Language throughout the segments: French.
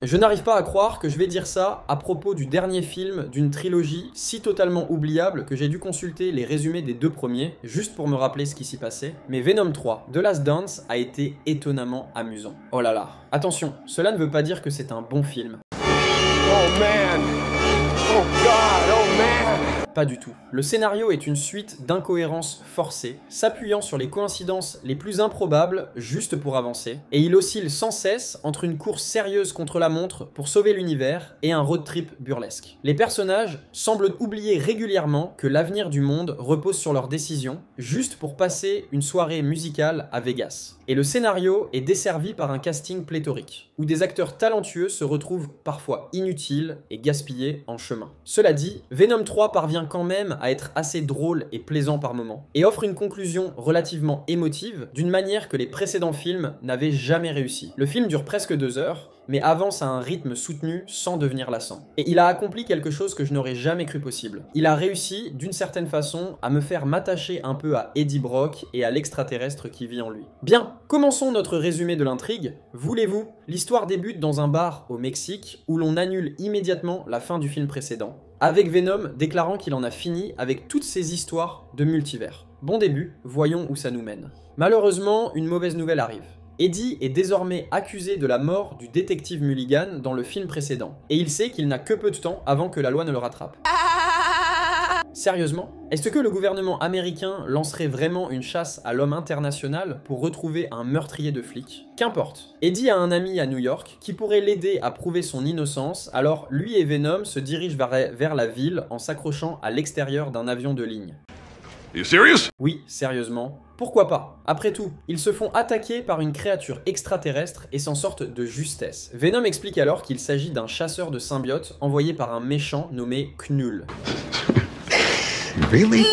Je n'arrive pas à croire que je vais dire ça à propos du dernier film d'une trilogie si totalement oubliable que j'ai dû consulter les résumés des deux premiers, juste pour me rappeler ce qui s'y passait. Mais Venom 3, The Last Dance, a été étonnamment amusant. Oh là là. Attention, cela ne veut pas dire que c'est un bon film. Oh man! Oh God! Oh man! Pas du tout. Le scénario est une suite d'incohérences forcées, s'appuyant sur les coïncidences les plus improbables juste pour avancer, et il oscille sans cesse entre une course sérieuse contre la montre pour sauver l'univers et un road trip burlesque. Les personnages semblent oublier régulièrement que l'avenir du monde repose sur leurs décisions, juste pour passer une soirée musicale à Vegas. Et le scénario est desservi par un casting pléthorique, où des acteurs talentueux se retrouvent parfois inutiles et gaspillés en chemin. Cela dit, Venom 3 parvient quand même à être assez drôle et plaisant par moments, et offre une conclusion relativement émotive, d'une manière que les précédents films n'avaient jamais réussi. Le film dure presque 2 heures, mais avance à un rythme soutenu sans devenir lassant. Et il a accompli quelque chose que je n'aurais jamais cru possible. Il a réussi, d'une certaine façon, à me faire m'attacher un peu à Eddie Brock et à l'extraterrestre qui vit en lui. Bien, commençons notre résumé de l'intrigue. Voulez-vous, l'histoire débute dans un bar au Mexique où l'on annule immédiatement la fin du film précédent, avec Venom déclarant qu'il en a fini avec toutes ces histoires de multivers. Bon début, voyons où ça nous mène. Malheureusement, une mauvaise nouvelle arrive. Eddie est désormais accusé de la mort du détective Mulligan dans le film précédent, et il sait qu'il n'a que peu de temps avant que la loi ne le rattrape. Sérieusement? Est-ce que le gouvernement américain lancerait vraiment une chasse à l'homme international pour retrouver un meurtrier de flic? Qu'importe. Eddie a un ami à New York qui pourrait l'aider à prouver son innocence, alors lui et Venom se dirigent vers la ville en s'accrochant à l'extérieur d'un avion de ligne. You serious? Oui, sérieusement. Pourquoi pas? Après tout, ils se font attaquer par une créature extraterrestre et s'en sortent de justesse. Venom explique alors qu'il s'agit d'un chasseur de symbiotes envoyé par un méchant nommé Knull. Really?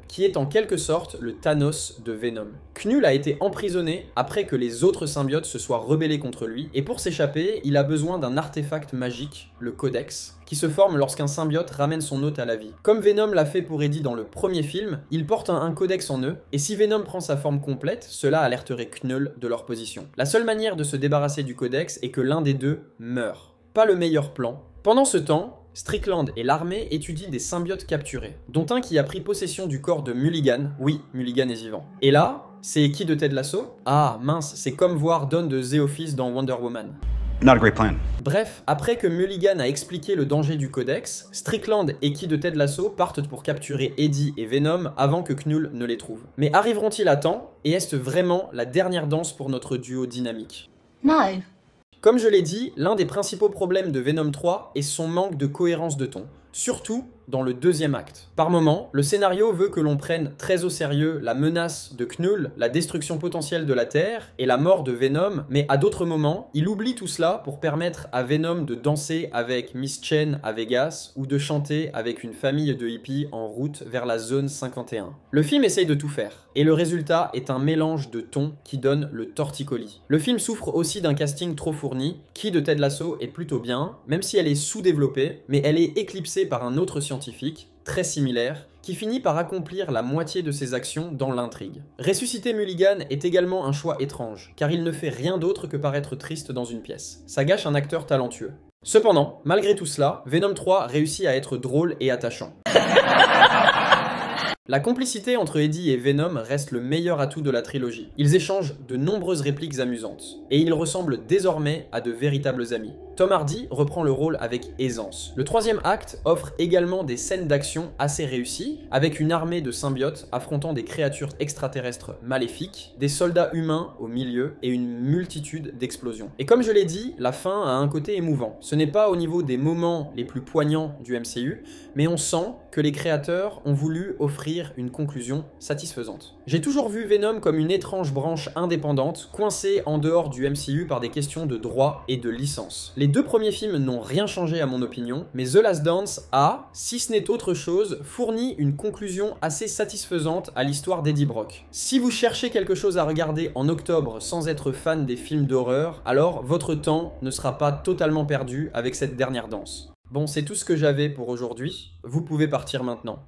Qui est en quelque sorte le Thanos de Venom. Knull a été emprisonné après que les autres symbiotes se soient rebellés contre lui, et pour s'échapper, il a besoin d'un artefact magique, le Codex, qui se forme lorsqu'un symbiote ramène son hôte à la vie. Comme Venom l'a fait pour Eddie dans le premier film, il porte un Codex en eux, et si Venom prend sa forme complète, cela alerterait Knull de leur position. La seule manière de se débarrasser du Codex est que l'un des deux meure. Pas le meilleur plan. Pendant ce temps, Strickland et l'armée étudient des symbiotes capturés, dont un qui a pris possession du corps de Mulligan. Oui, Mulligan est vivant. Et là, c'est qui de Ted Lasso? Ah mince, c'est comme voir Dawn de The Office dans Wonder Woman. Not a great plan. Bref, après que Mulligan a expliqué le danger du Codex, Strickland et qui de Ted Lasso partent pour capturer Eddie et Venom avant que Knull ne les trouve. Mais arriveront-ils à temps? Et est-ce vraiment la dernière danse pour notre duo dynamique? No. Comme je l'ai dit, l'un des principaux problèmes de Venom 3 est son manque de cohérence de ton, surtout dans le deuxième acte. Par moment, le scénario veut que l'on prenne très au sérieux la menace de Knull, la destruction potentielle de la Terre et la mort de Venom, mais à d'autres moments, il oublie tout cela pour permettre à Venom de danser avec Miss Chen à Vegas ou de chanter avec une famille de hippies en route vers la zone 51. Le film essaye de tout faire, et le résultat est un mélange de tons qui donne le torticolis. Le film souffre aussi d'un casting trop fourni, qui de Ted Lasso est plutôt bien, même si elle est sous-développée, mais elle est éclipsée par un autre scientifique, très similaire, qui finit par accomplir la moitié de ses actions dans l'intrigue. Ressusciter Mulligan est également un choix étrange, car il ne fait rien d'autre que paraître triste dans une pièce. Ça gâche un acteur talentueux. Cependant, malgré tout cela, Venom 3 réussit à être drôle et attachant. La complicité entre Eddie et Venom reste le meilleur atout de la trilogie. Ils échangent de nombreuses répliques amusantes, et ils ressemblent désormais à de véritables amis. Tom Hardy reprend le rôle avec aisance. Le troisième acte offre également des scènes d'action assez réussies, avec une armée de symbiotes affrontant des créatures extraterrestres maléfiques, des soldats humains au milieu et une multitude d'explosions. Et comme je l'ai dit, la fin a un côté émouvant. Ce n'est pas au niveau des moments les plus poignants du MCU, mais on sent que les créateurs ont voulu offrir une conclusion satisfaisante. J'ai toujours vu Venom comme une étrange branche indépendante, coincée en dehors du MCU par des questions de droit et de licence. Les deux premiers films n'ont rien changé à mon opinion, mais The Last Dance a, si ce n'est autre chose, fourni une conclusion assez satisfaisante à l'histoire d'Eddie Brock. Si vous cherchez quelque chose à regarder en octobre sans être fan des films d'horreur, alors votre temps ne sera pas totalement perdu avec cette dernière danse. Bon, c'est tout ce que j'avais pour aujourd'hui, vous pouvez partir maintenant.